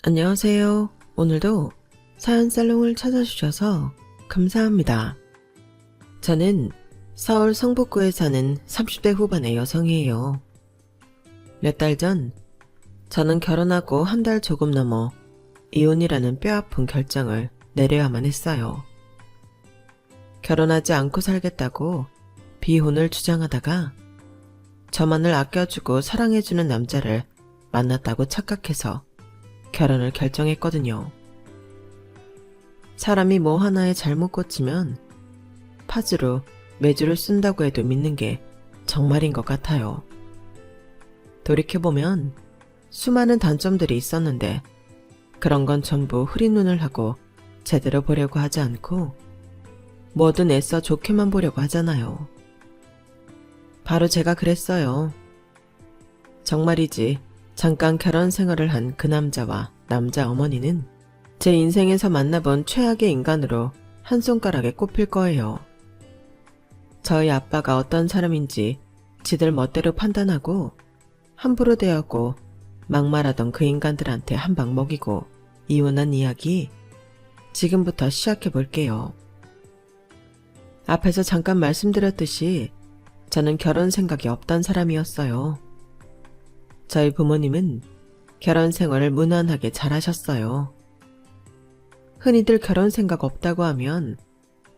안녕하세요. 오늘도 사연 살롱을 찾아주셔서 감사합니다. 저는 서울 성북구에 사는 30대 후반의 여성이에요. 몇 달 전, 저는 결혼하고 한 달 조금 넘어 이혼이라는 뼈아픈 결정을 내려야만 했어요. 결혼하지 않고 살겠다고 비혼을 주장하다가 저만을 아껴주고 사랑해주는 남자를 만났다고 착각해서 결혼을 결정했거든요. 사람이 뭐 하나에 잘못 꽂히면 파즈로 매주를 쓴다고 해도 믿는 게 정말인 것 같아요. 돌이켜보면 수많은 단점들이 있었는데 그런 건 전부 흐린 눈을 하고 제대로 보려고 하지 않고 뭐든 애써 좋게만 보려고 하잖아요. 바로 제가 그랬어요. 정말이지 잠깐 결혼 생활을 한 그 남자와 남자 어머니는 제 인생에서 만나본 최악의 인간으로 한 손가락에 꼽힐 거예요. 저희 아빠가 어떤 사람인지 지들 멋대로 판단하고 함부로 대하고 막말하던 그 인간들한테 한 방 먹이고 이혼한 이야기 지금부터 시작해 볼게요. 앞에서 잠깐 말씀드렸듯이 저는 결혼 생각이 없던 사람이었어요. 저희 부모님은 결혼 생활을 무난하게 잘하셨어요. 흔히들 결혼 생각 없다고 하면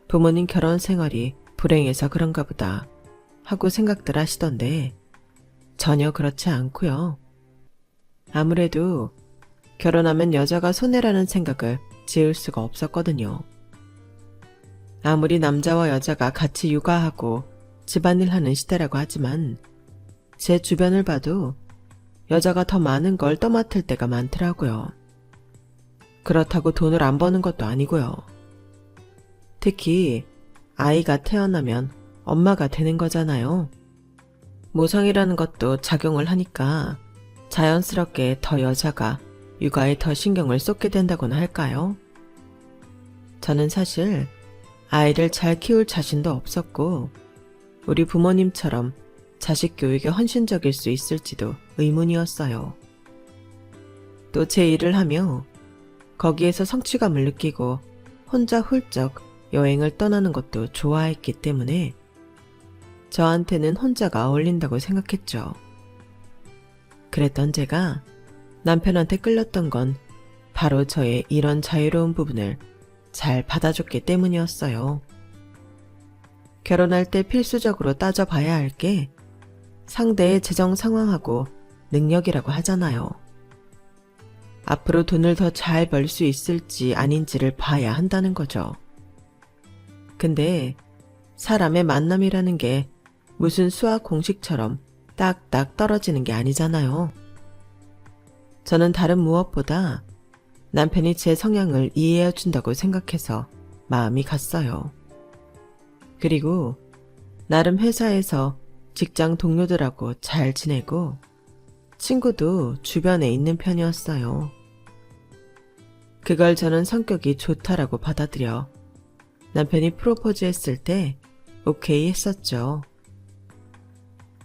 부모님 결혼 생활이 불행해서 그런가 보다 하고 생각들 하시던데 전혀 그렇지 않고요. 아무래도 결혼하면 여자가 손해라는 생각을 지을 수가 없었거든요. 아무리 남자와 여자가 같이 육아하고 집안일 하는 시대라고 하지만 제 주변을 봐도 여자가 더 많은 걸 떠맡을 때가 많더라고요. 그렇다고 돈을 안 버는 것도 아니고요. 특히 아이가 태어나면 엄마가 되는 거잖아요. 모성이라는 것도 작용을 하니까 자연스럽게 더 여자가 육아에 더 신경을 쏟게 된다고나 할까요? 저는 사실 아이를 잘 키울 자신도 없었고 우리 부모님처럼 자식 교육에 헌신적일 수 있을지도 의문이었어요. 또 제 일을 하며 거기에서 성취감을 느끼고 혼자 훌쩍 여행을 떠나는 것도 좋아했기 때문에 저한테는 혼자가 어울린다고 생각했죠. 그랬던 제가 남편한테 끌렸던 건 바로 저의 이런 자유로운 부분을 잘 받아줬기 때문이었어요. 결혼할 때 필수적으로 따져봐야 할 게 상대의 재정 상황하고 능력이라고 하잖아요. 앞으로 돈을 더 잘 벌 수 있을지 아닌지를 봐야 한다는 거죠. 근데 사람의 만남이라는 게 무슨 수학 공식처럼 딱딱 떨어지는 게 아니잖아요. 저는 다른 무엇보다 남편이 제 성향을 이해해 준다고 생각해서 마음이 갔어요. 그리고 나름 회사에서 직장 동료들하고 잘 지내고 친구도 주변에 있는 편이었어요. 그걸 저는 성격이 좋다라고 받아들여 남편이 프로포즈 했을 때 오케이 했었죠.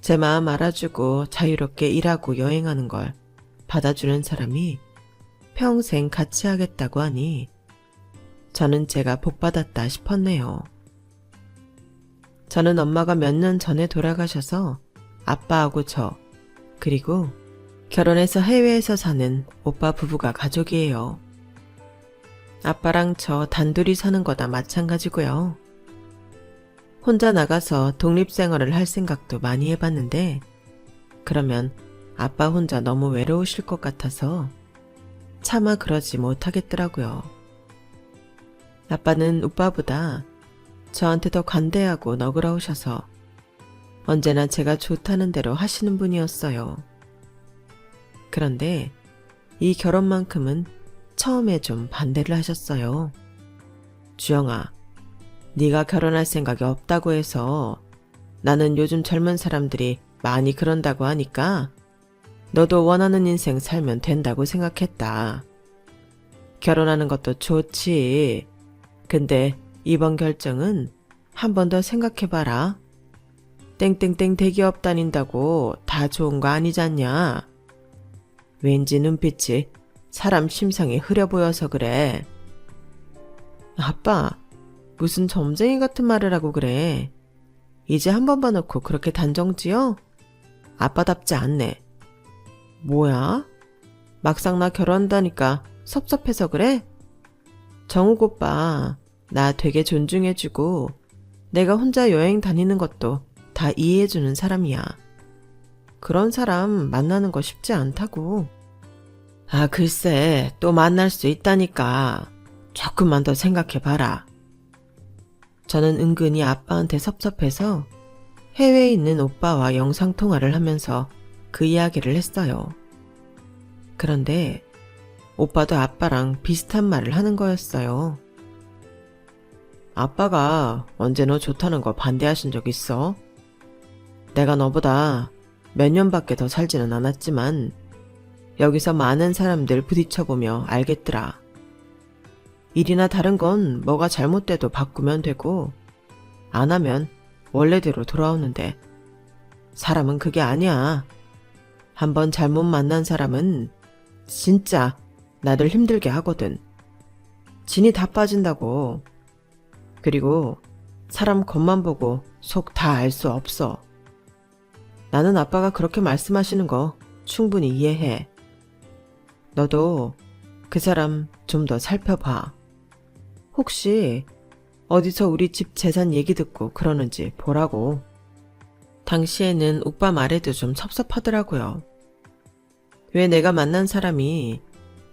제 마음 알아주고 자유롭게 일하고 여행하는 걸 받아주는 사람이 평생 같이 하겠다고 하니 저는 제가 복받았다 싶었네요. 저는 엄마가 몇 년 전에 돌아가셔서 아빠하고 저 그리고 결혼해서 해외에서 사는 오빠 부부가 가족이에요. 아빠랑 저 단둘이 사는 거다 마찬가지고요. 혼자 나가서 독립생활을 할 생각도 많이 해봤는데 그러면 아빠 혼자 너무 외로우실 것 같아서 차마 그러지 못하겠더라고요. 아빠는 오빠보다 저한테 더 관대하고 너그러우셔서 언제나 제가 좋다는 대로 하시는 분이었어요. 그런데 이 결혼만큼은 처음에 좀 반대를 하셨어요. 주영아, 네가 결혼할 생각이 없다고 해서 나는 요즘 젊은 사람들이 많이 그런다고 하니까 너도 원하는 인생 살면 된다고 생각했다. 결혼하는 것도 좋지. 근데 이번 결정은 한 번 더 생각해봐라. 땡땡땡 대기업 다닌다고 다 좋은 거 아니잖냐. 왠지 눈빛이 사람 심상이 흐려 보여서 그래. 아빠, 무슨 점쟁이 같은 말을 하고 그래. 이제 한 번 봐놓고 그렇게 단정지어? 아빠답지 않네. 뭐야? 막상 나 결혼한다니까 섭섭해서 그래? 정욱 오빠, 나 되게 존중해주고 내가 혼자 여행 다니는 것도 다 이해해주는 사람이야. 그런 사람 만나는 거 쉽지 않다고. 아, 글쎄, 또 만날 수 있다니까. 조금만 더 생각해봐라. 저는 은근히 아빠한테 섭섭해서 해외에 있는 오빠와 영상통화를 하면서 그 이야기를 했어요. 그런데 오빠도 아빠랑 비슷한 말을 하는 거였어요. 아빠가 언제 너 좋다는 거 반대하신 적 있어? 내가 너보다 몇 년밖에 더 살지는 않았지만 여기서 많은 사람들 부딪혀보며 알겠더라. 일이나 다른 건 뭐가 잘못돼도 바꾸면 되고 안 하면 원래대로 돌아오는데 사람은 그게 아니야. 한번 잘못 만난 사람은 진짜 나를 힘들게 하거든. 진이 다 빠진다고. 그리고 사람 겉만 보고 속 다 알 수 없어. 나는 아빠가 그렇게 말씀하시는 거 충분히 이해해. 너도 그 사람 좀 더 살펴봐. 혹시 어디서 우리 집 재산 얘기 듣고 그러는지 보라고. 당시에는 오빠 말에도 좀 섭섭하더라고요. 왜 내가 만난 사람이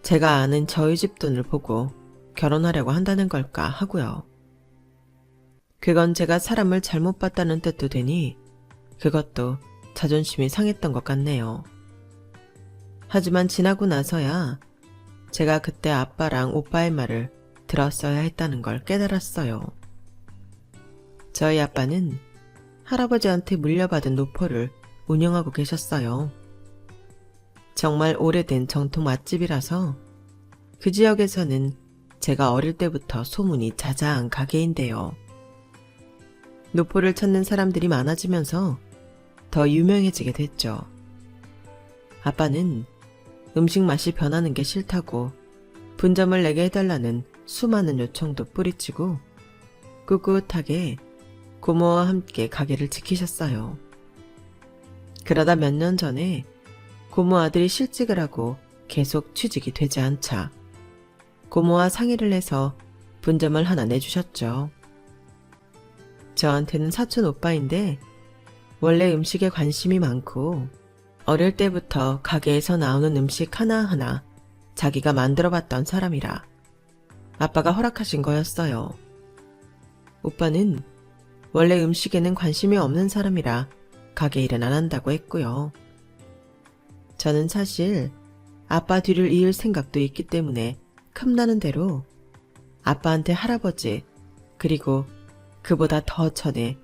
제가 아는 저희 집 돈을 보고 결혼하려고 한다는 걸까 하고요. 그건 제가 사람을 잘못 봤다는 뜻도 되니 그것도 자존심이 상했던 것 같네요. 하지만 지나고 나서야 제가 그때 아빠랑 오빠의 말을 들었어야 했다는 걸 깨달았어요. 저희 아빠는 할아버지한테 물려받은 노포를 운영하고 계셨어요. 정말 오래된 정통 맛집이라서 그 지역에서는 제가 어릴 때부터 소문이 자자한 가게인데요. 노포를 찾는 사람들이 많아지면서 더 유명해지게 됐죠. 아빠는 음식 맛이 변하는 게 싫다고 분점을 내게 해달라는 수많은 요청도 뿌리치고 꿋꿋하게 고모와 함께 가게를 지키셨어요. 그러다 몇 년 전에 고모 아들이 실직을 하고 계속 취직이 되지 않자 고모와 상의를 해서 분점을 하나 내주셨죠. 저한테는 사촌 오빠인데 원래 음식에 관심이 많고 어릴 때부터 가게에서 나오는 음식 하나하나 자기가 만들어봤던 사람이라 아빠가 허락하신 거였어요. 오빠는 원래 음식에는 관심이 없는 사람이라 가게 일은 안 한다고 했고요. 저는 사실 아빠 뒤를 이을 생각도 있기 때문에 틈나는 대로 아빠한테 할아버지 그리고 그보다 더 전에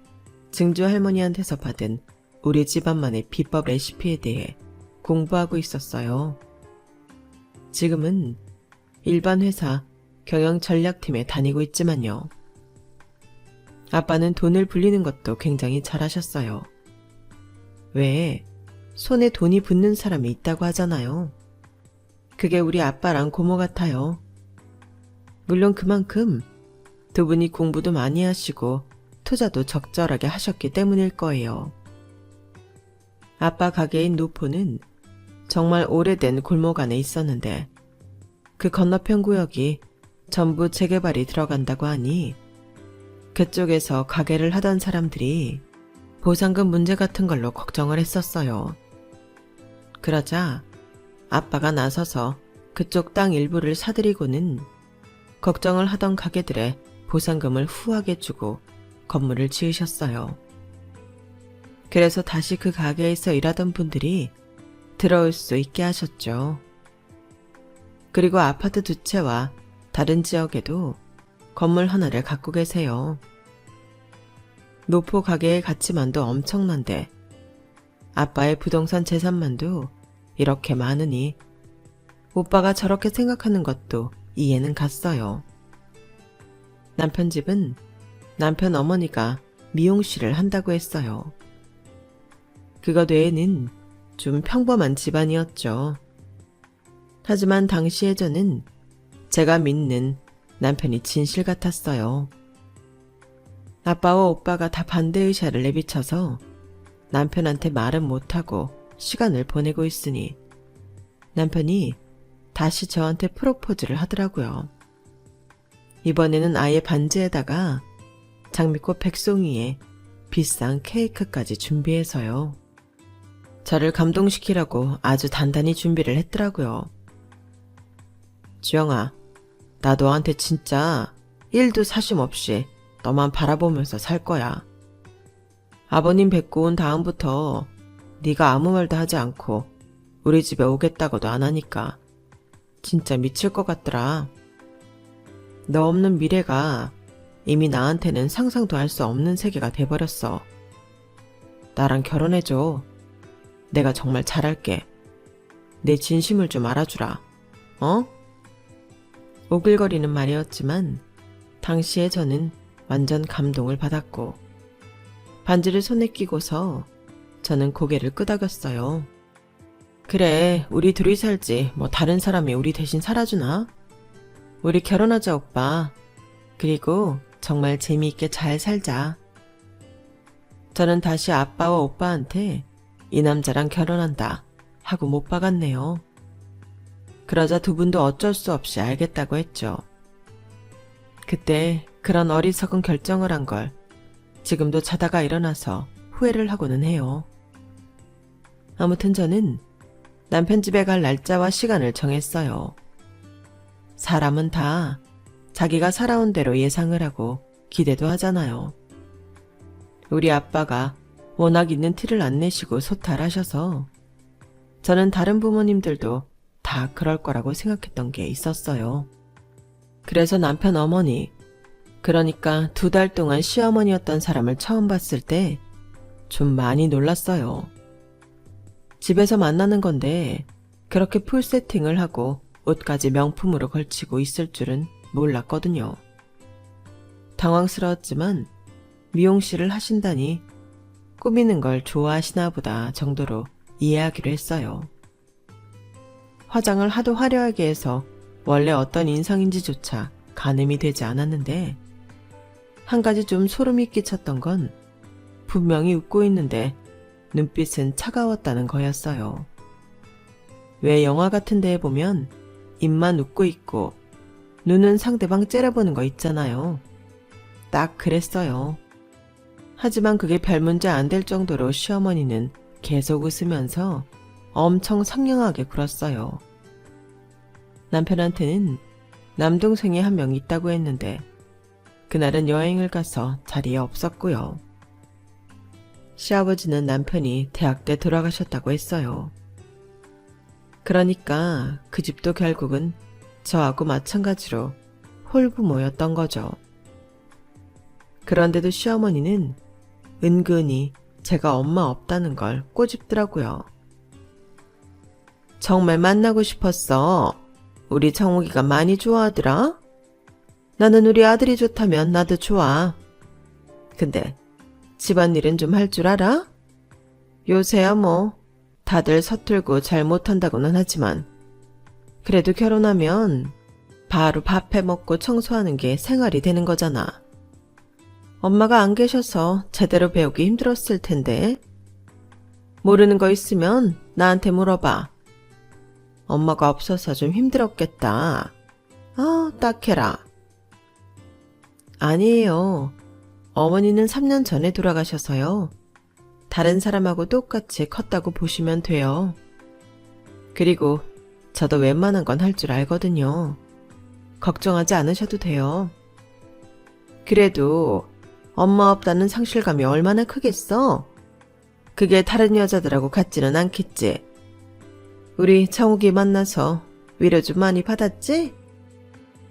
증조 할머니한테서 받은 우리 집안만의 비법 레시피에 대해 공부하고 있었어요. 지금은 일반 회사 경영전략팀에 다니고 있지만요. 아빠는 돈을 불리는 것도 굉장히 잘하셨어요. 왜 손에 돈이 붙는 사람이 있다고 하잖아요. 그게 우리 아빠랑 고모 같아요. 물론 그만큼 두 분이 공부도 많이 하시고 투자도 적절하게 하셨기 때문일 거예요. 아빠 가게인 노포는 정말 오래된 골목 안에 있었는데 그 건너편 구역이 전부 재개발이 들어간다고 하니 그쪽에서 가게를 하던 사람들이 보상금 문제 같은 걸로 걱정을 했었어요. 그러자 아빠가 나서서 그쪽 땅 일부를 사들이고는 걱정을 하던 가게들의 보상금을 후하게 주고 건물을 지으셨어요. 그래서 다시 그 가게에서 일하던 분들이 들어올 수 있게 하셨죠. 그리고 아파트 두 채와 다른 지역에도 건물 하나를 갖고 계세요. 노포 가게의 가치만도 엄청난데 아빠의 부동산 재산만도 이렇게 많으니 오빠가 저렇게 생각하는 것도 이해는 갔어요. 남편 집은 남편 어머니가 미용실을 한다고 했어요. 그것 외에는 좀 평범한 집안이었죠. 하지만 당시의 저는 제가 믿는 남편이 진실 같았어요. 아빠와 오빠가 다 반대 의사를 내비쳐서 남편한테 말은 못하고 시간을 보내고 있으니 남편이 다시 저한테 프로포즈를 하더라고요. 이번에는 아예 반지에다가 장미꽃 백송이에 비싼 케이크까지 준비해서요. 저를 감동시키라고 아주 단단히 준비를 했더라고요. 주영아, 나 너한테 진짜 1도 사심 없이 너만 바라보면서 살 거야. 아버님 뵙고 온 다음부터 네가 아무 말도 하지 않고 우리 집에 오겠다고도 안 하니까 진짜 미칠 것 같더라. 너 없는 미래가 이미 나한테는 상상도 할 수 없는 세계가 돼버렸어. 나랑 결혼해줘. 내가 정말 잘할게. 내 진심을 좀 알아주라. 어? 오글거리는 말이었지만 당시에 저는 완전 감동을 받았고 반지를 손에 끼고서 저는 고개를 끄덕였어요. 그래, 우리 둘이 살지 뭐 다른 사람이 우리 대신 살아주나? 우리 결혼하자 오빠. 그리고 정말 재미있게 잘 살자. 저는 다시 아빠와 오빠한테 이 남자랑 결혼한다 하고 못 박았네요. 그러자 두 분도 어쩔 수 없이 알겠다고 했죠. 그때 그런 어리석은 결정을 한 걸 지금도 자다가 일어나서 후회를 하고는 해요. 아무튼 저는 남편 집에 갈 날짜와 시간을 정했어요. 사람은 다 자기가 살아온 대로 예상을 하고 기대도 하잖아요. 우리 아빠가 워낙 있는 티를 안 내시고 소탈하셔서 저는 다른 부모님들도 다 그럴 거라고 생각했던 게 있었어요. 그래서 남편 어머니, 그러니까 2달 동안 시어머니였던 사람을 처음 봤을 때 좀 많이 놀랐어요. 집에서 만나는 건데 그렇게 풀 세팅을 하고 옷까지 명품으로 걸치고 있을 줄은 몰랐거든요. 당황스러웠지만 미용실을 하신다니 꾸미는 걸 좋아하시나 보다 정도로 이해하기로 했어요. 화장을 하도 화려하게 해서 원래 어떤 인상인지조차 가늠이 되지 않았는데 한 가지 좀 소름이 끼쳤던 건 분명히 웃고 있는데 눈빛은 차가웠다는 거였어요. 왜 영화 같은 데에 보면 입만 웃고 있고 눈은 상대방 째려보는 거 있잖아요. 딱 그랬어요. 하지만 그게 별 문제 안 될 정도로 시어머니는 계속 웃으면서 엄청 상냥하게 굴었어요. 남편한테는 남동생이 한 명 있다고 했는데 그날은 여행을 가서 자리에 없었고요. 시아버지는 남편이 대학 때 돌아가셨다고 했어요. 그러니까 그 집도 결국은 저하고 마찬가지로 홀부모였던 거죠. 그런데도 시어머니는 은근히 제가 엄마 없다는 걸 꼬집더라고요. 정말 만나고 싶었어. 우리 정욱이가 많이 좋아하더라. 나는 우리 아들이 좋다면 나도 좋아. 근데 집안일은 좀 할 줄 알아? 요새야 뭐 다들 서툴고 잘 못한다고는 하지만 그래도 결혼하면 바로 밥 해먹고 청소하는 게 생활이 되는 거잖아. 엄마가 안 계셔서 제대로 배우기 힘들었을 텐데 모르는 거 있으면 나한테 물어봐. 엄마가 없어서 좀 힘들었겠다. 아, 딱해라. 아니에요. 어머니는 3년 전에 돌아가셔서요. 다른 사람하고 똑같이 컸다고 보시면 돼요. 그리고 저도 웬만한 건 할 줄 알거든요. 걱정하지 않으셔도 돼요. 그래도 엄마 없다는 상실감이 얼마나 크겠어? 그게 다른 여자들하고 같지는 않겠지. 우리 정욱이 만나서 위로 좀 많이 받았지?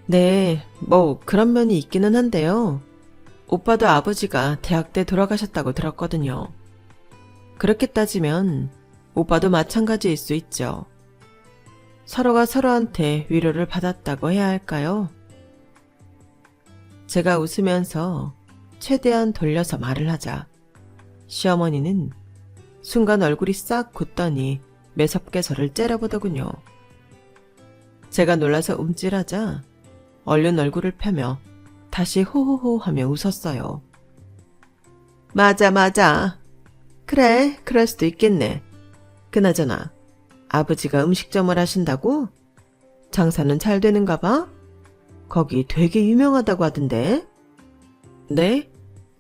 네, 뭐 그런 면이 있기는 한데요. 오빠도 아버지가 대학 때 돌아가셨다고 들었거든요. 그렇게 따지면 오빠도 마찬가지일 수 있죠. 서로가 서로한테 위로를 받았다고 해야 할까요? 제가 웃으면서 최대한 돌려서 말을 하자 시어머니는 순간 얼굴이 싹 굳더니 매섭게 저를 째려보더군요. 제가 놀라서 움찔하자 얼른 얼굴을 펴며 다시 호호호 하며 웃었어요. 맞아, 맞아. 그래, 그럴 수도 있겠네. 그나저나 아버지가 음식점을 하신다고? 장사는 잘 되는가 봐? 거기 되게 유명하다고 하던데. 네?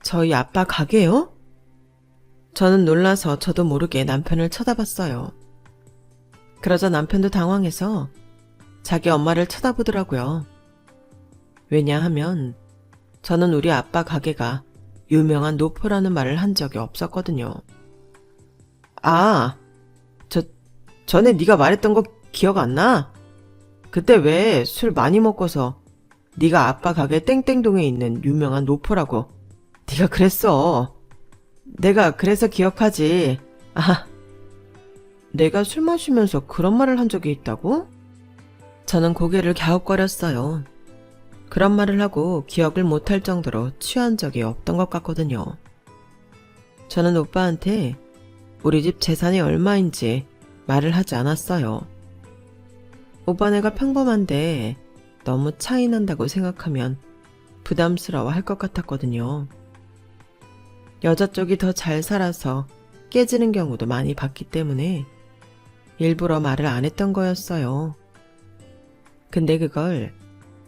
저희 아빠 가게요? 저는 놀라서 저도 모르게 남편을 쳐다봤어요. 그러자 남편도 당황해서 자기 엄마를 쳐다보더라고요. 왜냐하면 저는 우리 아빠 가게가 유명한 노포라는 말을 한 적이 없었거든요. 아, 전에 네가 말했던 거 기억 안 나? 그때 왜 술 많이 먹고서 네가 아빠 가게 땡땡동에 있는 유명한 노포라고 네가 그랬어. 내가 그래서 기억하지. 아, 내가 술 마시면서 그런 말을 한 적이 있다고? 저는 고개를 갸웃거렸어요. 그런 말을 하고 기억을 못할 정도로 취한 적이 없던 것 같거든요. 저는 오빠한테 우리 집 재산이 얼마인지 말을 하지 않았어요. 오빠네가 평범한데 너무 차이 난다고 생각하면 부담스러워 할 것 같았거든요. 여자 쪽이 더 잘 살아서 깨지는 경우도 많이 봤기 때문에 일부러 말을 안 했던 거였어요. 근데 그걸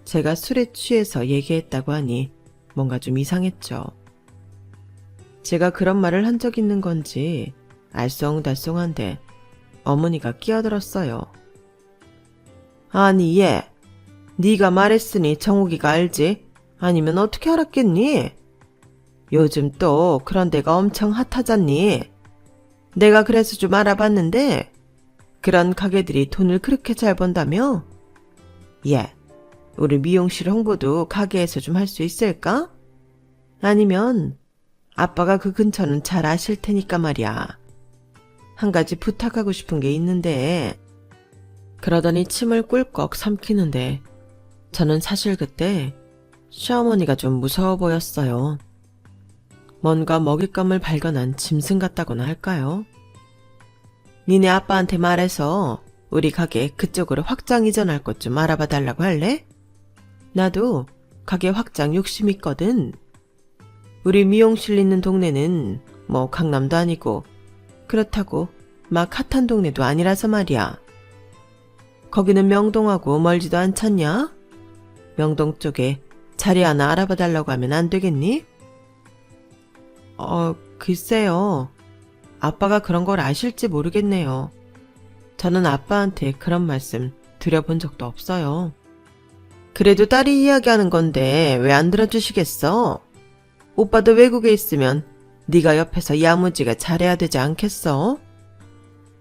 제가 술에 취해서 얘기했다고 하니 뭔가 좀 이상했죠. 제가 그런 말을 한 적 있는 건지 알쏭달쏭한데 어머니가 끼어들었어요. 아니 얘, 네가 말했으니 정욱이가 알지? 아니면 어떻게 알았겠니? 요즘 또 그런 데가 엄청 핫하잖니? 내가 그래서 좀 알아봤는데 그런 가게들이 돈을 그렇게 잘 번다며? 얘, 우리 미용실 홍보도 가게에서 좀 할 수 있을까? 아니면 아빠가 그 근처는 잘 아실 테니까 말이야. 한 가지 부탁하고 싶은 게 있는데. 그러더니 침을 꿀꺽 삼키는데 저는 사실 그때 시어머니가 좀 무서워 보였어요. 뭔가 먹잇감을 발견한 짐승 같다고나 할까요? 니네 아빠한테 말해서 우리 가게 그쪽으로 확장 이전할 것 좀 알아봐 달라고 할래? 나도 가게 확장 욕심 있거든. 우리 미용실 있는 동네는 뭐 강남도 아니고 그렇다고 막 핫한 동네도 아니라서 말이야. 거기는 명동하고 멀지도 않잖냐? 명동 쪽에 자리 하나 알아봐 달라고 하면 안 되겠니? 글쎄요. 아빠가 그런 걸 아실지 모르겠네요. 저는 아빠한테 그런 말씀 드려본 적도 없어요. 그래도 딸이 이야기하는 건데 왜 안 들어주시겠어? 오빠도 외국에 있으면 네가 옆에서 야무지게 잘해야 되지 않겠어?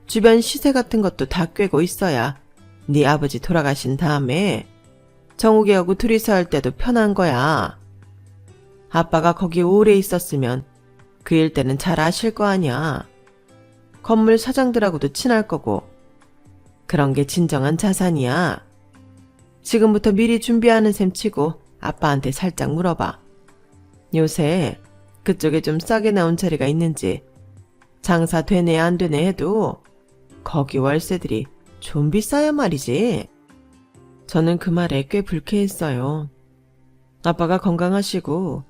주변 시세 같은 것도 다 꿰고 있어야 네 아버지 돌아가신 다음에 정욱이하고 둘이서 할 때도 편한 거야. 아빠가 거기 오래 있었으면 그 일대는 잘 아실 거 아냐. 건물 사장들하고도 친할 거고 그런 게 진정한 자산이야. 지금부터 미리 준비하는 셈 치고 아빠한테 살짝 물어봐. 요새 그쪽에 좀 싸게 나온 자리가 있는지, 장사 되네 안 되네 해도 거기 월세들이 좀 비싸야 말이지. 저는 그 말에 꽤 불쾌했어요. 아빠가 건강하시고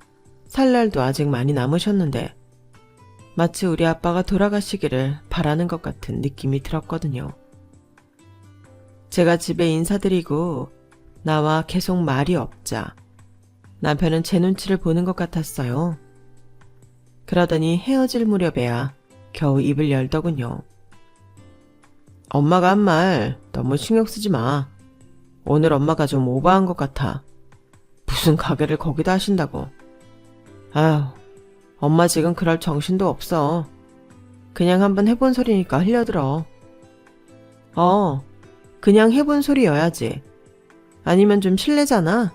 살 날도 아직 많이 남으셨는데 마치 우리 아빠가 돌아가시기를 바라는 것 같은 느낌이 들었거든요. 제가 집에 인사드리고 나와 계속 말이 없자 남편은 제 눈치를 보는 것 같았어요. 그러더니 헤어질 무렵에야 겨우 입을 열더군요. 엄마가 한 말 너무 신경 쓰지 마. 오늘 엄마가 좀 오버한 것 같아. 무슨 가게를 거기다 하신다고. 아휴, 엄마 지금 그럴 정신도 없어. 그냥 한번 해본 소리니까 흘려들어. 그냥 해본 소리여야지. 아니면 좀 실례잖아.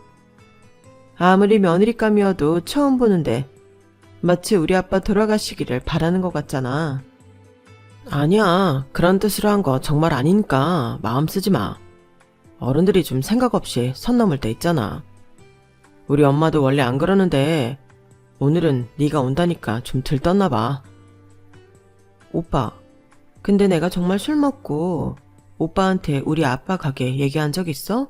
아무리 며느리감이어도 처음 보는데 마치 우리 아빠 돌아가시기를 바라는 것 같잖아. 아니야, 그런 뜻으로 한 거 정말 아니니까 마음 쓰지 마. 어른들이 좀 생각 없이 선 넘을 때 있잖아. 우리 엄마도 원래 안 그러는데 오늘은 네가 온다니까 좀 들떴나 봐. 오빠, 근데 내가 정말 술 먹고 오빠한테 우리 아빠 가게 얘기한 적 있어?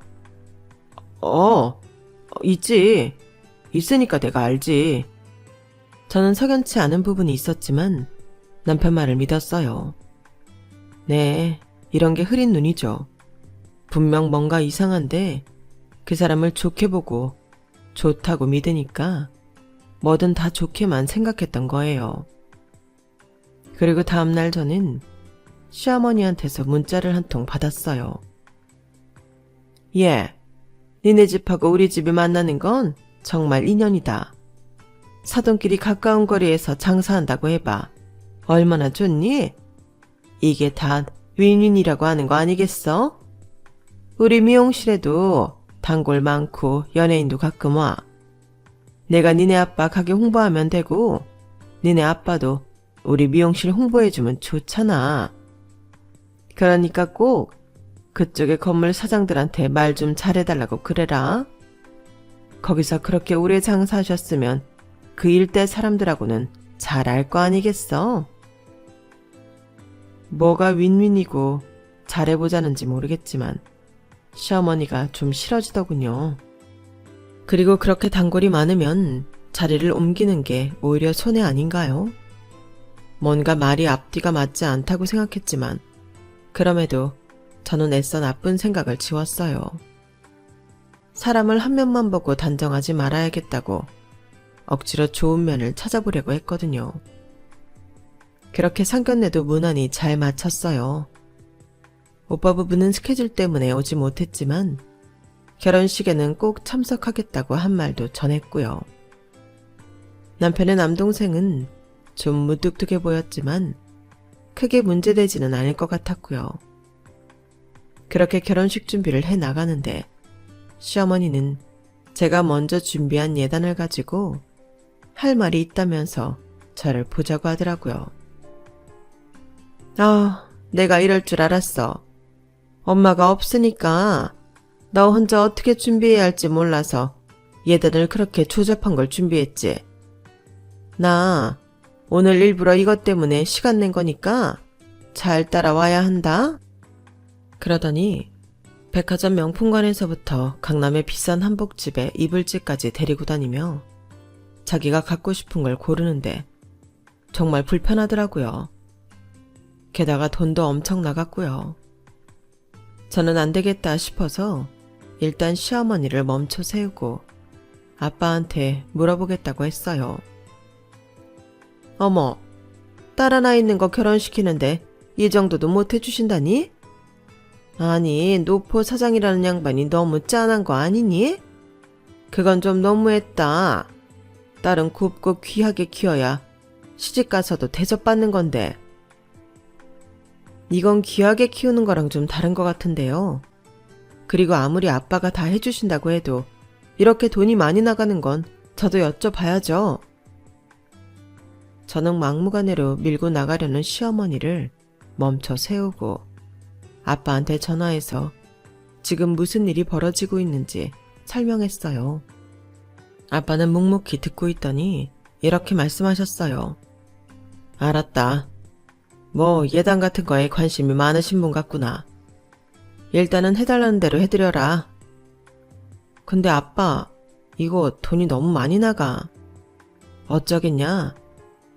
있지. 있으니까 내가 알지. 저는 석연치 않은 부분이 있었지만 남편 말을 믿었어요. 네, 이런 게 흐린 눈이죠. 분명 뭔가 이상한데 그 사람을 좋게 보고 좋다고 믿으니까 뭐든 다 좋게만 생각했던 거예요. 그리고 다음날 저는 시어머니한테서 문자를 한 통 받았어요. 예, 니네 집하고 우리 집이 만나는 건 정말 인연이다. 사돈끼리 가까운 거리에서 장사한다고 해봐. 얼마나 좋니? 이게 다 윈윈이라고 하는 거 아니겠어? 우리 미용실에도 단골 많고 연예인도 가끔 와. 내가 니네 아빠 가게 홍보하면 되고 니네 아빠도 우리 미용실 홍보해주면 좋잖아. 그러니까 꼭 그쪽의 건물 사장들한테 말 좀 잘해달라고 그래라. 거기서 그렇게 오래 장사하셨으면 그 일대 사람들하고는 잘 알 거 아니겠어? 뭐가 윈윈이고 잘해보자는지 모르겠지만 시어머니가 좀 싫어지더군요. 그리고 그렇게 단골이 많으면 자리를 옮기는 게 오히려 손해 아닌가요? 뭔가 말이 앞뒤가 맞지 않다고 생각했지만 그럼에도 저는 애써 나쁜 생각을 지웠어요. 사람을 한 면만 보고 단정하지 말아야겠다고 억지로 좋은 면을 찾아보려고 했거든요. 그렇게 상견례도 무난히 잘 마쳤어요. 오빠 부부는 스케줄 때문에 오지 못했지만 결혼식에는 꼭 참석하겠다고 한 말도 전했고요. 남편의 남동생은 좀 무뚝뚝해 보였지만 크게 문제되지는 않을 것 같았고요. 그렇게 결혼식 준비를 해 나가는데 시어머니는 제가 먼저 준비한 예단을 가지고 할 말이 있다면서 저를 보자고 하더라고요. 내가 이럴 줄 알았어. 엄마가 없으니까 너 혼자 어떻게 준비해야 할지 몰라서 예단을 그렇게 조잡한 걸 준비했지. 나 오늘 일부러 이것 때문에 시간 낸 거니까 잘 따라와야 한다. 그러더니 백화점 명품관에서부터 강남의 비싼 한복집에 이불집까지 데리고 다니며 자기가 갖고 싶은 걸 고르는데 정말 불편하더라고요. 게다가 돈도 엄청 나갔고요. 저는 안 되겠다 싶어서 일단 시어머니를 멈춰 세우고 아빠한테 물어보겠다고 했어요. 어머, 딸 하나 있는 거 결혼시키는데 이 정도도 못 해주신다니? 아니, 노포 사장이라는 양반이 너무 짠한 거 아니니? 그건 좀 너무했다. 딸은 곱고 귀하게 키워야 시집가서도 대접받는 건데. 이건 귀하게 키우는 거랑 좀 다른 것 같은데요. 그리고 아무리 아빠가 다 해주신다고 해도 이렇게 돈이 많이 나가는 건 저도 여쭤봐야죠. 저는 막무가내로 밀고 나가려는 시어머니를 멈춰 세우고 아빠한테 전화해서 지금 무슨 일이 벌어지고 있는지 설명했어요. 아빠는 묵묵히 듣고 있더니 이렇게 말씀하셨어요. 알았다. 뭐 예단 같은 거에 관심이 많으신 분 같구나. 일단은 해달라는 대로 해드려라. 근데 아빠, 이거 돈이 너무 많이 나가. 어쩌겠냐?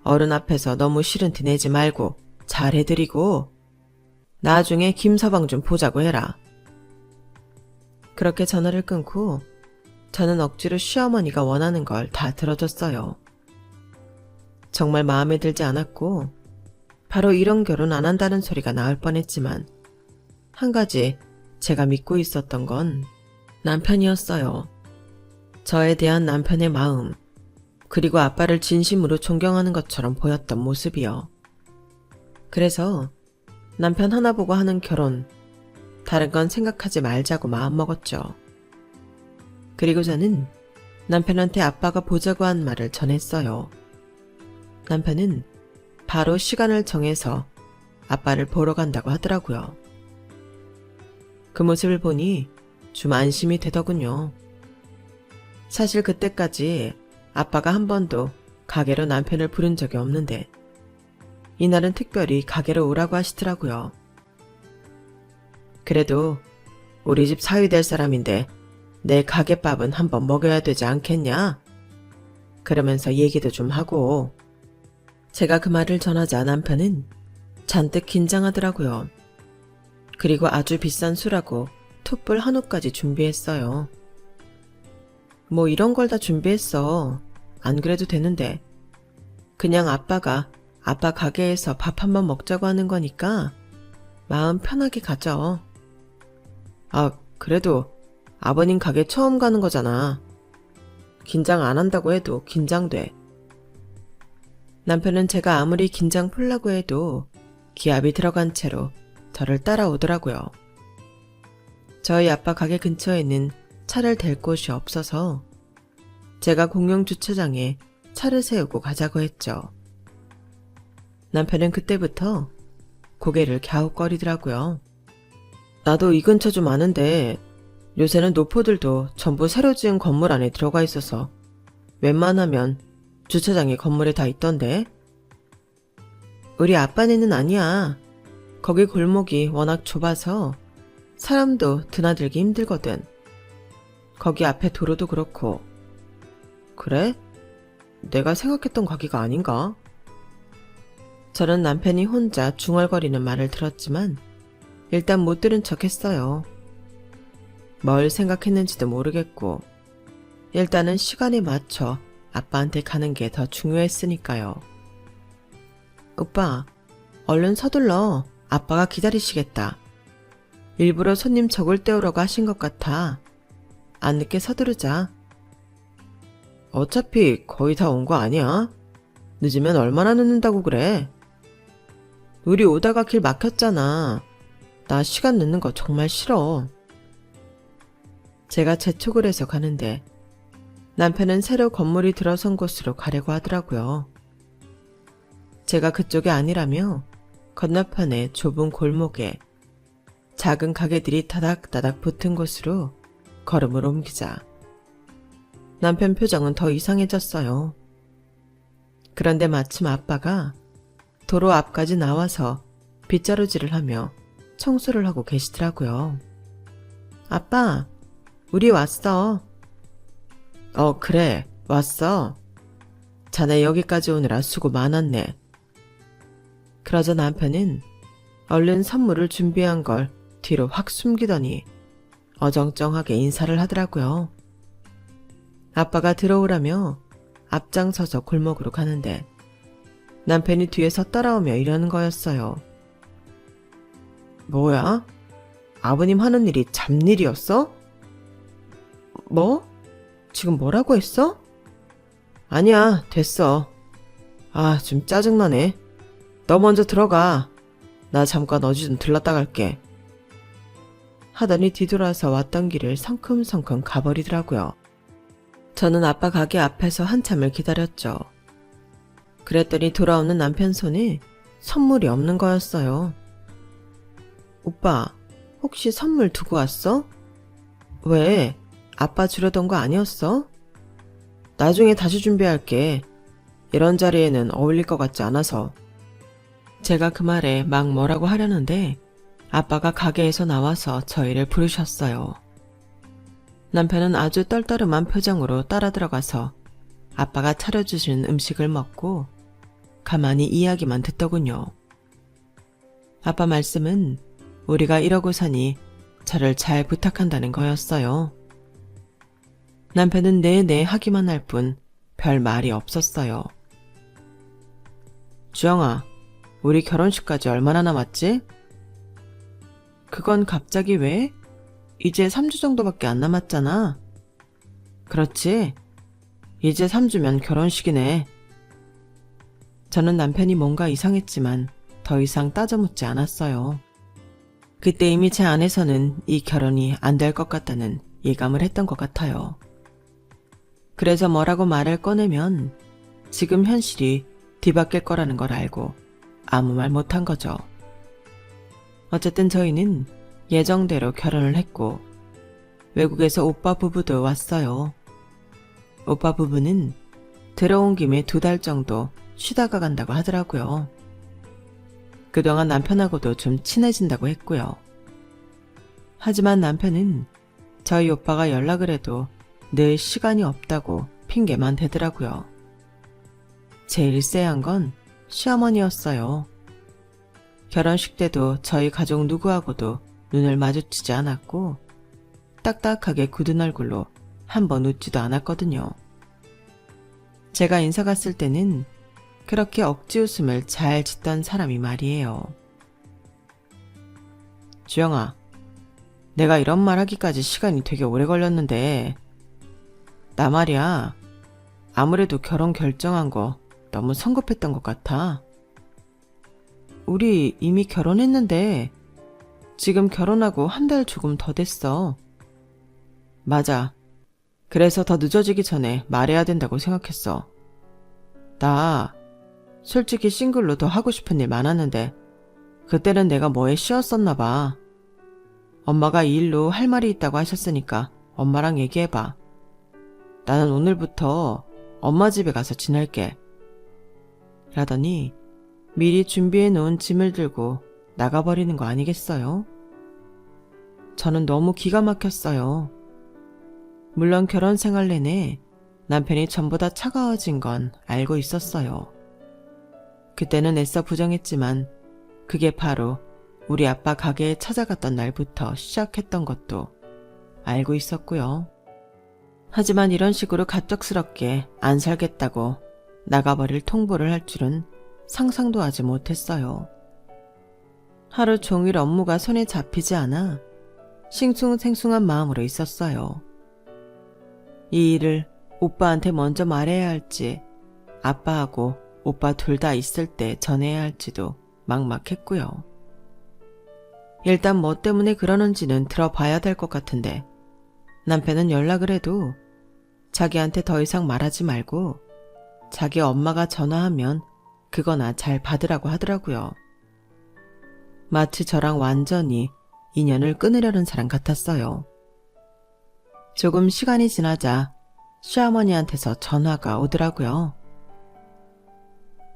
어른 앞에서 너무 싫은 티 내지 말고 잘 해드리고 나중에 김서방 좀 보자고 해라. 그렇게 전화를 끊고 저는 억지로 시어머니가 원하는 걸 다 들어줬어요. 정말 마음에 들지 않았고 바로 이런 결혼 안 한다는 소리가 나올 뻔했지만 한 가지 제가 믿고 있었던 건 남편이었어요. 저에 대한 남편의 마음, 그리고 아빠를 진심으로 존경하는 것처럼 보였던 모습이요. 그래서 남편 하나 보고 하는 결혼, 다른 건 생각하지 말자고 마음먹었죠. 그리고 저는 남편한테 아빠가 보자고 한 말을 전했어요. 남편은 바로 시간을 정해서 아빠를 보러 간다고 하더라고요. 그 모습을 보니 좀 안심이 되더군요. 사실 그때까지 아빠가 한 번도 가게로 남편을 부른 적이 없는데 이날은 특별히 가게로 오라고 하시더라고요. 그래도 우리 집 사위 될 사람인데 내 가게밥은 한번 먹여야 되지 않겠냐? 그러면서 얘기도 좀 하고. 제가 그 말을 전하자 남편은 잔뜩 긴장하더라고요. 그리고 아주 비싼 술하고 툭불 한우까지 준비했어요. 뭐 이런 걸 다 준비했어. 안 그래도 되는데. 그냥 아빠가 아빠 가게에서 밥 한번 먹자고 하는 거니까 마음 편하게 가져. 아, 그래도 아버님 가게 처음 가는 거잖아. 긴장 안 한다고 해도 긴장돼. 남편은 제가 아무리 긴장 풀라고 해도 기압이 들어간 채로 저를 따라오더라고요. 저희 아빠 가게 근처에는 차를 댈 곳이 없어서 제가 공용 주차장에 차를 세우고 가자고 했죠. 남편은 그때부터 고개를 갸웃거리더라고요. 나도 이 근처 좀 아는데 요새는 노포들도 전부 새로 지은 건물 안에 들어가 있어서 웬만하면 주차장이 건물에 다 있던데. 우리 아빠네는 아니야. 거기 골목이 워낙 좁아서 사람도 드나들기 힘들거든. 거기 앞에 도로도 그렇고. 그래? 내가 생각했던 가게가 아닌가? 저는 남편이 혼자 중얼거리는 말을 들었지만 일단 못 들은 척 했어요. 뭘 생각했는지도 모르겠고 일단은 시간에 맞춰 아빠한테 가는 게 더 중요했으니까요. 오빠, 얼른 서둘러. 아빠가 기다리시겠다. 일부러 손님 적을 때우려고 하신 것 같아. 안 늦게 서두르자. 어차피 거의 다 온 거 아니야? 늦으면 얼마나 늦는다고 그래? 우리 오다가 길 막혔잖아. 나 시간 늦는 거 정말 싫어. 제가 재촉을 해서 가는데 남편은 새로 건물이 들어선 곳으로 가려고 하더라고요. 제가 그쪽이 아니라며 건너편의 좁은 골목에 작은 가게들이 다닥다닥 붙은 곳으로 걸음을 옮기자 남편 표정은 더 이상해졌어요. 그런데 마침 아빠가 도로 앞까지 나와서 빗자루질을 하며 청소를 하고 계시더라고요. 아빠, 우리 왔어. 그래, 왔어. 자네 여기까지 오느라 수고 많았네. 그러자 남편은 얼른 선물을 준비한 걸 뒤로 확 숨기더니 어정쩡하게 인사를 하더라고요. 아빠가 들어오라며 앞장서서 골목으로 가는데 남편이 뒤에서 따라오며 이러는 거였어요. 뭐야? 아버님 하는 일이 잡일이었어? 뭐? 지금 뭐라고 했어? 아니야, 됐어. 아, 좀 짜증나네. 너 먼저 들어가. 나 잠깐 어디 좀 들렀다 갈게. 하더니 뒤돌아서 왔던 길을 성큼성큼 가버리더라고요. 저는 아빠 가게 앞에서 한참을 기다렸죠. 그랬더니 돌아오는 남편 손에 선물이 없는 거였어요. 오빠, 혹시 선물 두고 왔어? 왜? 아빠 주려던 거 아니었어? 나중에 다시 준비할게. 이런 자리에는 어울릴 것 같지 않아서. 제가 그 말에 막 뭐라고 하려는데 아빠가 가게에서 나와서 저희를 부르셨어요. 남편은 아주 떨떠름한 표정으로 따라 들어가서 아빠가 차려주신 음식을 먹고 가만히 이야기만 듣더군요. 아빠 말씀은 우리가 이러고 사니 저를 잘 부탁한다는 거였어요. 남편은 네네 하기만 할 뿐 별 말이 없었어요. 주영아, 우리 결혼식까지 얼마나 남았지? 그건 갑자기 왜? 이제 3주 정도밖에 안 남았잖아. 그렇지. 이제 3주면 결혼식이네. 저는 남편이 뭔가 이상했지만 더 이상 따져묻지 않았어요. 그때 이미 제 안에서는 이 결혼이 안 될 것 같다는 예감을 했던 것 같아요. 그래서 뭐라고 말을 꺼내면 지금 현실이 뒤바뀔 거라는 걸 알고 아무 말 못한 거죠. 어쨌든 저희는 예정대로 결혼을 했고 외국에서 오빠 부부도 왔어요. 오빠 부부는 들어온 김에 2달 정도 쉬다가 간다고 하더라고요. 그동안 남편하고도 좀 친해진다고 했고요. 하지만 남편은 저희 오빠가 연락을 해도 늘 시간이 없다고 핑계만 대더라고요. 제일 쎄한 건 시어머니였어요. 결혼식 때도 저희 가족 누구하고도 눈을 마주치지 않았고 딱딱하게 굳은 얼굴로 한 번 웃지도 않았거든요. 제가 인사 갔을 때는 그렇게 억지 웃음을 잘 짓던 사람이 말이에요. 주영아, 내가 이런 말 하기까지 시간이 되게 오래 걸렸는데 나 말이야, 아무래도 결혼 결정한 거 너무 성급했던 것 같아. 우리 이미 결혼했는데 지금 결혼하고 한 달 조금 더 됐어. 맞아. 그래서 더 늦어지기 전에 말해야 된다고 생각했어. 나 솔직히 싱글로 더 하고 싶은 일 많았는데 그때는 내가 뭐에 씌었었나 봐. 엄마가 이 일로 할 말이 있다고 하셨으니까 엄마랑 얘기해봐. 나는 오늘부터 엄마 집에 가서 지낼게. 라더니 미리 준비해 놓은 짐을 들고 나가버리는 거 아니겠어요? 저는 너무 기가 막혔어요. 물론 결혼 생활 내내 남편이 전보다 차가워진 건 알고 있었어요. 그때는 애써 부정했지만 그게 바로 우리 아빠 가게에 찾아갔던 날부터 시작했던 것도 알고 있었고요. 하지만 이런 식으로 갑작스럽게 안 살겠다고 나가버릴 통보를 할 줄은 상상도 하지 못했어요. 하루 종일 업무가 손에 잡히지 않아 싱숭생숭한 마음으로 있었어요. 이 일을 오빠한테 먼저 말해야 할지 아빠하고 오빠 둘 다 있을 때 전해야 할지도 막막했고요. 일단 뭐 때문에 그러는지는 들어봐야 될 것 같은데 남편은 연락을 해도 자기한테 더 이상 말하지 말고 자기 엄마가 전화하면 그거나 잘 받으라고 하더라고요. 마치 저랑 완전히 인연을 끊으려는 사람 같았어요. 조금 시간이 지나자 시어머니한테서 전화가 오더라고요.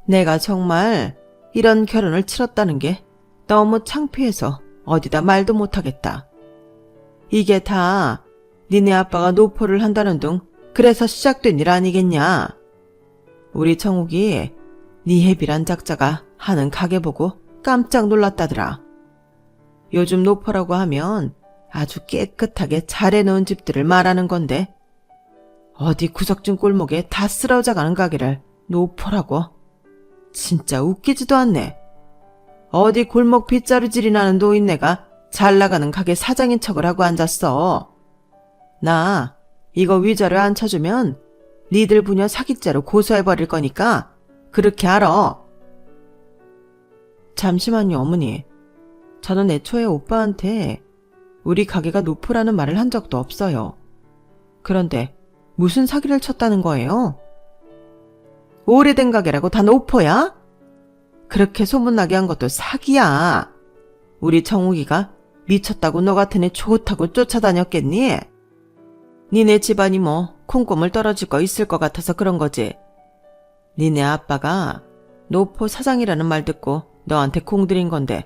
내가 정말 이런 결혼을 치렀다는 게 너무 창피해서 어디다 말도 못하겠다. 이게 다 니네 아빠가 노포를 한다는 둥 그래서 시작된 일 아니겠냐. 우리 청욱이 니 해비란 작자가 하는 가게 보고 깜짝 놀랐다더라. 요즘 노포라고 하면 아주 깨끗하게 잘 해놓은 집들을 말하는 건데 어디 구석진 골목에 다 쓰러져가는 가게를 노포라고? 진짜 웃기지도 않네. 어디 골목 빗자루질이 나는 노인네가 잘 나가는 가게 사장인 척을 하고 앉았어. 나 이거 위자료 안 쳐주면 니들 부녀 사기죄로 고소해버릴 거니까 그렇게 알아. 잠시만요, 어머니. 저는 애초에 오빠한테 우리 가게가 노포라는 말을 한 적도 없어요. 그런데 무슨 사기를 쳤다는 거예요? 오래된 가게라고 다 노포야? 그렇게 소문나게 한 것도 사기야. 우리 정욱이가 미쳤다고 너 같은 애 좋다고 쫓아다녔겠니? 니네 집안이 뭐 콩고물 떨어질 거 있을 것 같아서 그런 거지. 니네 아빠가 노포 사장이라는 말 듣고 너한테 공들인 건데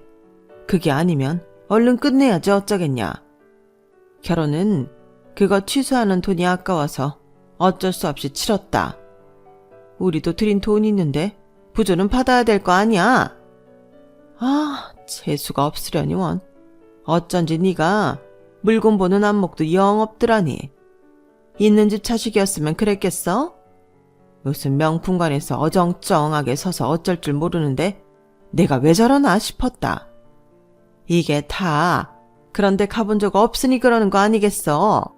그게 아니면 얼른 끝내야지 어쩌겠냐. 결혼은 그거 취소하는 돈이 아까워서 어쩔 수 없이 치렀다. 우리도 드린 돈이 있는데 부조는 받아야 될 거 아니야. 아, 재수가 없으려니 원. 어쩐지 네가 물건 보는 안목도 영 없더라니. 있는 집 자식이었으면 그랬겠어? 무슨 명품관에서 어정쩡하게 서서 어쩔 줄 모르는데 내가 왜 저러나 싶었다. 이게 다 그런데 가본 적 없으니 그러는 거 아니겠어.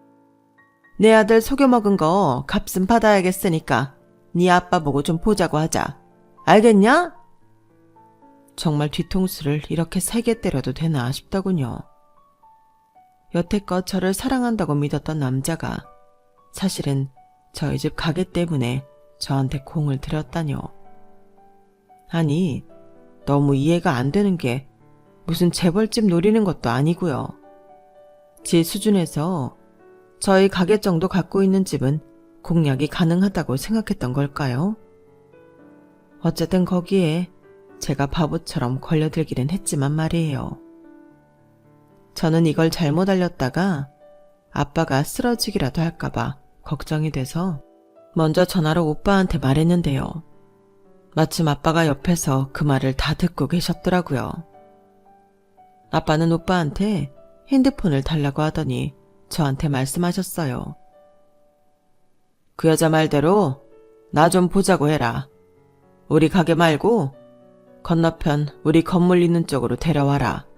내 아들 속여먹은 거 값은 받아야겠으니까 네 아빠 보고 좀 보자고 하자. 알겠냐? 정말 뒤통수를 이렇게 세게 때려도 되나 싶더군요. 여태껏 저를 사랑한다고 믿었던 남자가 사실은 저희 집 가게 때문에 저한테 공을 들였다뇨. 아니, 너무 이해가 안 되는 게 무슨 재벌집 노리는 것도 아니고요. 제 수준에서 저희 가게 정도 갖고 있는 집은 공략이 가능하다고 생각했던 걸까요? 어쨌든 거기에 제가 바보처럼 걸려들기는 했지만 말이에요. 저는 이걸 잘못 알렸다가 아빠가 쓰러지기라도 할까봐 걱정이 돼서 먼저 전화로 오빠한테 말했는데요. 마침 아빠가 옆에서 그 말을 다 듣고 계셨더라고요. 아빠는 오빠한테 핸드폰을 달라고 하더니 저한테 말씀하셨어요. 그 여자 말대로 나 좀 보자고 해라. 우리 가게 말고 건너편 우리 건물 있는 쪽으로 데려와라.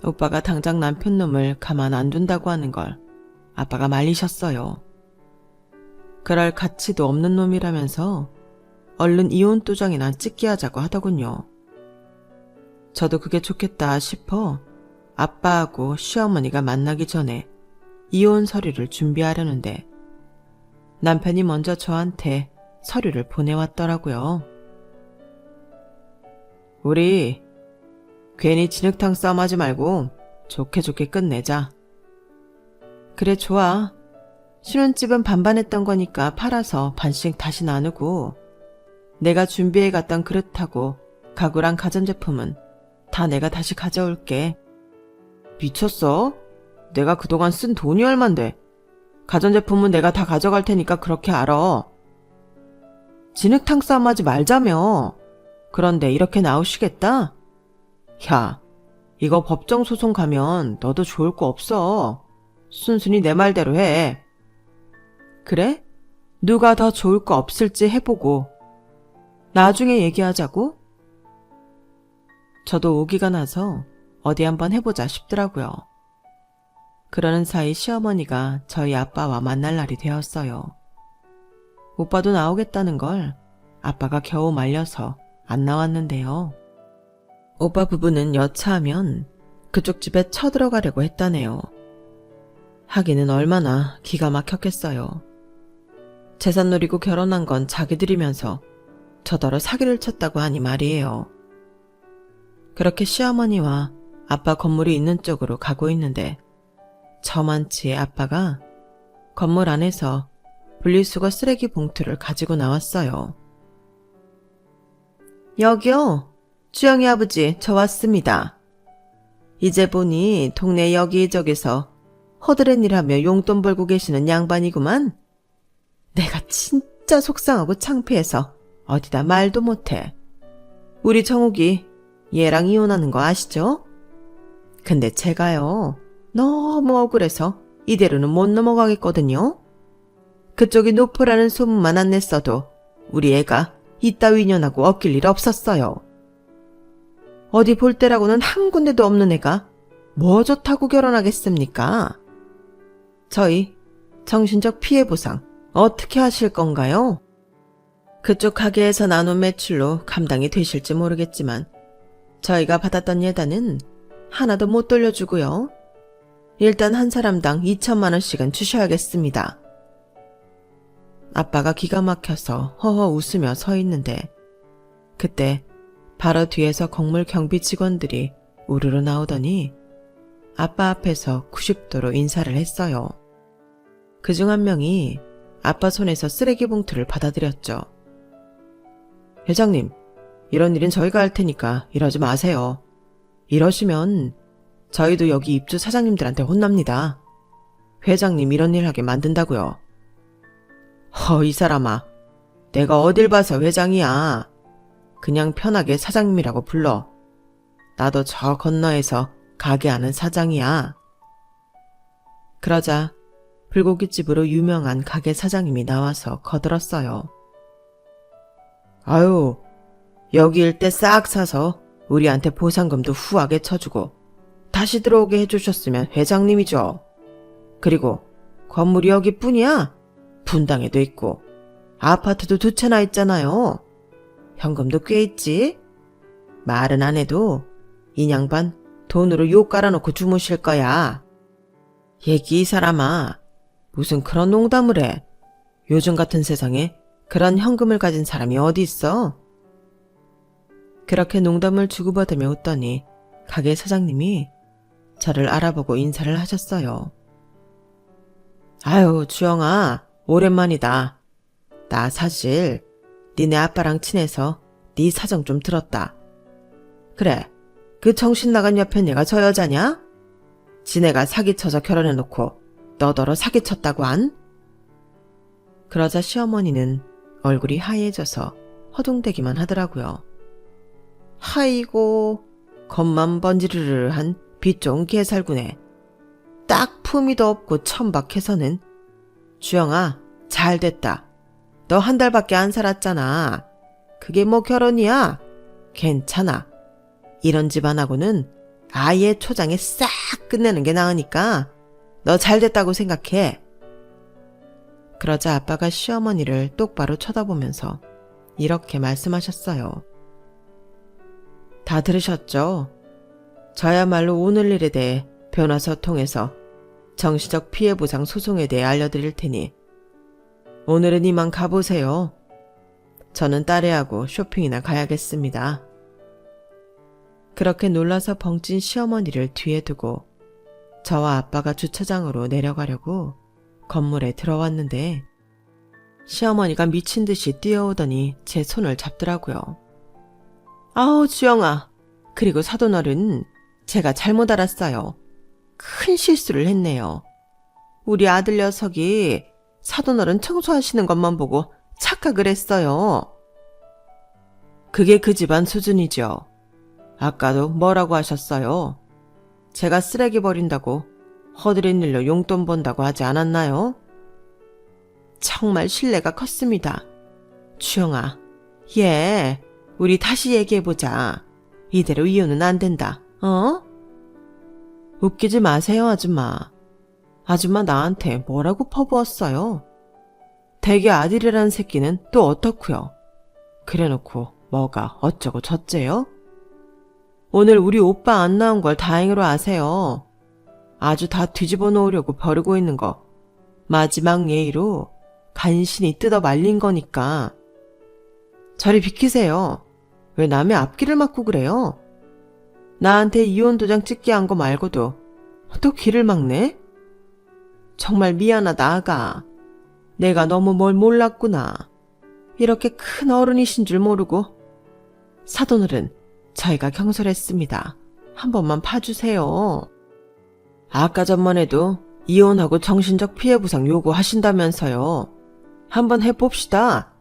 오빠가 당장 남편 놈을 가만 안 둔다고 하는 걸 아빠가 말리셨어요. 그럴 가치도 없는 놈이라면서 얼른 이혼 도장이나 찍게 하자고 하더군요. 저도 그게 좋겠다 싶어 아빠하고 시어머니가 만나기 전에 이혼 서류를 준비하려는데 남편이 먼저 저한테 서류를 보내왔더라고요. 우리 괜히 진흙탕 싸움 하지 말고 좋게 좋게 끝내자. 그래 좋아. 신혼집은 반반 했던 거니까 팔아서 반씩 다시 나누고 내가 준비해갔던 그릇하고 가구랑 가전제품은 다 내가 다시 가져올게. 미쳤어? 내가 그동안 쓴 돈이 얼만데. 가전제품은 내가 다 가져갈 테니까 그렇게 알아. 진흙탕 싸움 하지 말자며. 그런데 이렇게 나오시겠다? 야, 이거 법정 소송 가면 너도 좋을 거 없어. 순순히 내 말대로 해. 그래? 누가 더 좋을 거 없을지 해보고 나중에 얘기하자고? 저도 오기가 나서 어디 한번 해보자 싶더라고요. 그러는 사이 시어머니가 저희 아빠와 만날 날이 되었어요. 오빠도 나오겠다는 걸 아빠가 겨우 말려서 안 나왔는데요. 오빠 부부는 여차하면 그쪽 집에 쳐들어가려고 했다네요. 하기는 얼마나 기가 막혔겠어요. 재산 노리고 결혼한 건 자기들이면서 저더러 사기를 쳤다고 하니 말이에요. 그렇게 시어머니와 아빠 건물이 있는 쪽으로 가고 있는데 저만치 아빠가 건물 안에서 분리수거 쓰레기 봉투를 가지고 나왔어요. 여기요. 주영이 아버지, 저 왔습니다. 이제 보니 동네 여기저기서 허드렛 일하며 용돈 벌고 계시는 양반이구만. 내가 진짜 속상하고 창피해서 어디다 말도 못해. 우리 정욱이 얘랑 이혼하는 거 아시죠? 근데 제가요, 너무 억울해서 이대로는 못 넘어가겠거든요. 그쪽이 노포라는 소문만 안 냈어도 우리 애가 이따위 년하고 엮일 일 없었어요. 어디 볼 때라고는 한 군데도 없는 애가 뭐 좋다고 결혼하겠습니까? 저희 정신적 피해 보상 어떻게 하실 건가요? 그쪽 가게에서 나눈 매출로 감당이 되실지 모르겠지만 저희가 받았던 예단은 하나도 못 돌려주고요. 일단 한 사람당 2천만 원씩은 주셔야겠습니다. 아빠가 기가 막혀서 허허 웃으며 서 있는데 그때 바로 뒤에서 건물 경비 직원들이 우르르 나오더니 아빠 앞에서 90도로 인사를 했어요. 그중 한 명이 아빠 손에서 쓰레기 봉투를 받아들였죠. 회장님, 이런 일은 저희가 할 테니까 이러지 마세요. 이러시면 저희도 여기 입주 사장님들한테 혼납니다. 회장님 이런 일 하게 만든다고요. 이 사람아. 내가 어딜 봐서 회장이야. 그냥 편하게 사장님이라고 불러. 나도 저 건너에서 가게 하는 사장이야. 그러자 불고기집으로 유명한 가게 사장님이 나와서 거들었어요. 아유, 여기 일대 싹 사서 우리한테 보상금도 후하게 쳐주고 다시 들어오게 해주셨으면 회장님이죠. 그리고 건물이 여기뿐이야. 분당에도 있고 아파트도 2채나 있잖아요. 현금도 꽤 있지. 말은 안 해도 이 양반 돈으로 욕 깔아놓고 주무실 거야. 얘기 이 사람아. 무슨 그런 농담을 해. 요즘 같은 세상에 그런 현금을 가진 사람이 어디 있어? 그렇게 농담을 주고받으며 웃더니 가게 사장님이 저를 알아보고 인사를 하셨어요. 아유, 주영아, 오랜만이다. 나 사실 니네 아빠랑 친해서 네 사정 좀 들었다. 그래, 그 정신 나간 옆에 내가 저 여자냐? 지네가 사기쳐서 결혼해놓고 너더러 사기쳤다고 안? 그러자 시어머니는 얼굴이 하얘져서 허둥대기만 하더라고요. 하이고, 겉만 번지르르한 빛 좋은 개살구네. 딱 품위도 없고 천박해서는. 주영아, 잘됐다. 너 한 달밖에 안 살았잖아. 그게 뭐 결혼이야? 괜찮아. 이런 집안하고는 아예 초장에 싹 끝내는 게 나으니까 너 잘됐다고 생각해. 그러자 아빠가 시어머니를 똑바로 쳐다보면서 이렇게 말씀하셨어요. 다 들으셨죠? 저야말로 오늘 일에 대해 변호사 통해서 정신적 피해 보상 소송에 대해 알려드릴 테니 오늘은 이만 가보세요. 저는 딸애하고 쇼핑이나 가야겠습니다. 그렇게 놀라서 벙찐 시어머니를 뒤에 두고 저와 아빠가 주차장으로 내려가려고 건물에 들어왔는데 시어머니가 미친 듯이 뛰어오더니 제 손을 잡더라고요. 아우 주영아, 그리고 사돈어른, 제가 잘못 알았어요. 큰 실수를 했네요. 우리 아들 녀석이 사돈어른 청소하시는 것만 보고 착각을 했어요. 그게 그 집안 수준이죠. 아까도 뭐라고 하셨어요? 제가 쓰레기 버린다고 허드렛 일로 용돈 번다고 하지 않았나요? 정말 신뢰가 컸습니다. 주영아, 예, 우리 다시 얘기해보자. 이대로 이혼은 안 된다, 어? 웃기지 마세요, 아줌마. 아줌마 나한테 뭐라고 퍼부었어요? 대개 아들이라는 새끼는 또 어떻고요? 그래놓고 뭐가 어쩌고 저쩌요? 오늘 우리 오빠 안 나온 걸 다행으로 아세요. 아주 다 뒤집어 놓으려고 벼르고 있는 거 마지막 예의로 간신히 뜯어 말린 거니까. 저리 비키세요. 왜 남의 앞길을 막고 그래요? 나한테 이혼 도장 찍게 한 거 말고도 또 길을 막네? 정말 미안하다 아가. 내가 너무 뭘 몰랐구나. 이렇게 큰 어른이신 줄 모르고. 사돈어른, 저희가 경솔했습니다. 한 번만 봐주세요. 아까 전만 해도 이혼하고 정신적 피해 보상 요구하신다면서요. 한번 해봅시다.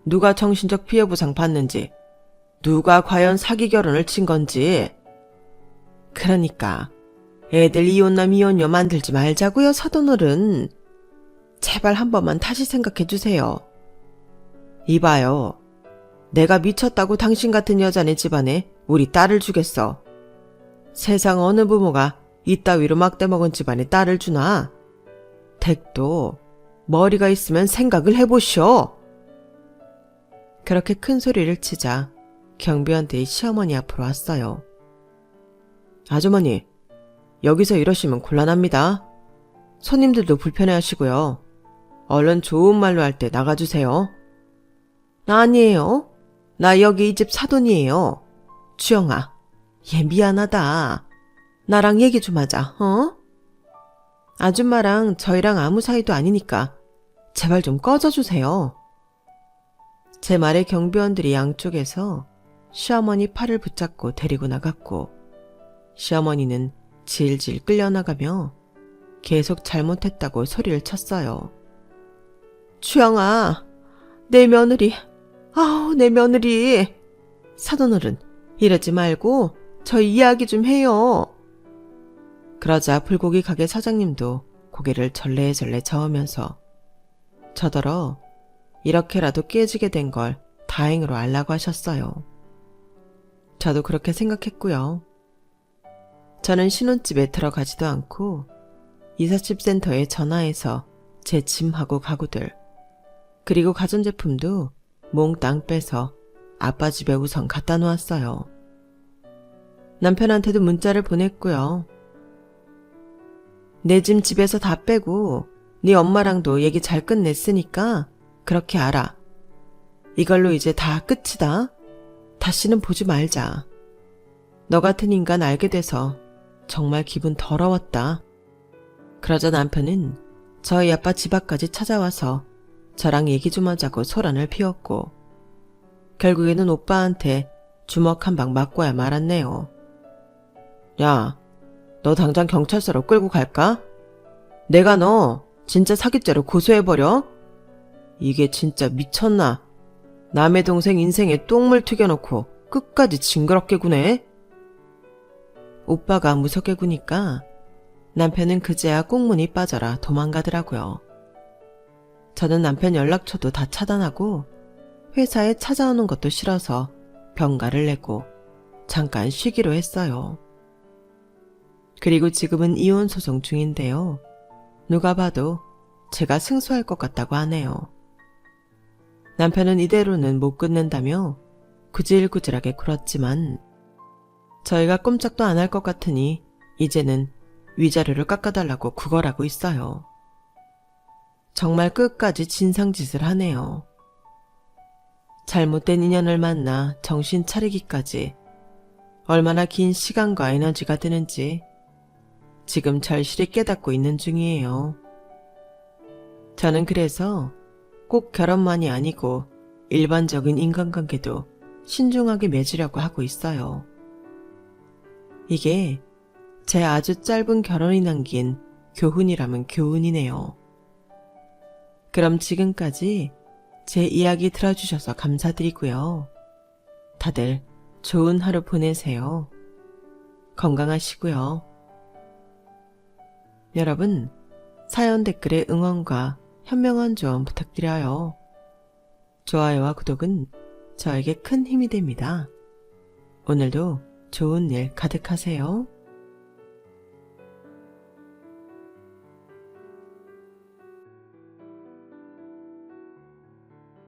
누가 정신적 피해 보상 받는지, 누가 과연 사기 결혼을 친 건지. 그러니까 애들 이혼남 이혼녀 만들지 말자고요, 사돈어른. 제발 한 번만 다시 생각해 주세요. 이봐요. 내가 미쳤다고 당신 같은 여자네 집안에 우리 딸을 주겠어. 세상 어느 부모가 이따위로 막대먹은 집안에 딸을 주나? 댁도 머리가 있으면 생각을 해보시오. 그렇게 큰 소리를 치자 경비원들이 시어머니 앞으로 왔어요. 아주머니, 여기서 이러시면 곤란합니다. 손님들도 불편해하시고요. 얼른 좋은 말로 할 때 나가주세요. 아니에요. 나 여기 이 집 사돈이에요. 주영아, 얘 미안하다. 나랑 얘기 좀 하자, 어? 아줌마랑 저희랑 아무 사이도 아니니까 제발 좀 꺼져주세요. 제 말에 경비원들이 양쪽에서 시어머니 팔을 붙잡고 데리고 나갔고 시어머니는 질질 끌려나가며 계속 잘못했다고 소리를 쳤어요. 주영아, 내 며느리, 아우 내 며느리. 사돈어른, 이러지 말고 저희 이야기 좀 해요. 그러자 불고기 가게 사장님도 고개를 절레절레 저으면서 저더러 이렇게라도 깨지게 된 걸 다행으로 알라고 하셨어요. 저도 그렇게 생각했고요. 저는 신혼집에 들어가지도 않고 이삿집 센터에 전화해서 제 짐하고 가구들 그리고 가전제품도 몽땅 빼서 아빠 집에 우선 갖다 놓았어요. 남편한테도 문자를 보냈고요. 내 짐 집에서 다 빼고 네 엄마랑도 얘기 잘 끝냈으니까 그렇게 알아. 이걸로 이제 다 끝이다. 다시는 보지 말자. 너 같은 인간 알게 돼서 정말 기분 더러웠다. 그러자 남편은 저희 아빠 집 앞까지 찾아와서 저랑 얘기 좀 하자고 소란을 피웠고 결국에는 오빠한테 주먹 한 방 맞고야 말았네요. 야, 너 당장 경찰서로 끌고 갈까? 내가 너 진짜 사기죄로 고소해버려? 이게 진짜 미쳤나? 남의 동생 인생에 똥물 튀겨놓고 끝까지 징그럽게 구네? 오빠가 무섭게 구니까 남편은 그제야 꽁문이 빠져라 도망가더라고요. 저는 남편 연락처도 다 차단하고 회사에 찾아오는 것도 싫어서 병가를 내고 잠깐 쉬기로 했어요. 그리고 지금은 이혼 소송 중인데요. 누가 봐도 제가 승소할 것 같다고 하네요. 남편은 이대로는 못 끝낸다며 구질구질하게 굴었지만 저희가 꼼짝도 안 할 것 같으니 이제는 위자료를 깎아달라고 구걸하고 있어요. 정말 끝까지 진상짓을 하네요. 잘못된 인연을 만나 정신 차리기까지 얼마나 긴 시간과 에너지가 드는지 지금 절실히 깨닫고 있는 중이에요. 저는 그래서 꼭 결혼만이 아니고 일반적인 인간관계도 신중하게 맺으려고 하고 있어요. 이게 제 아주 짧은 결혼이 남긴 교훈이라면 교훈이네요. 그럼 지금까지 제 이야기 들어주셔서 감사드리고요. 다들 좋은 하루 보내세요. 건강하시고요. 여러분, 사연 댓글에 응원과 현명한 조언 부탁드려요. 좋아요와 구독은 저에게 큰 힘이 됩니다. 오늘도 좋은 일 가득하세요.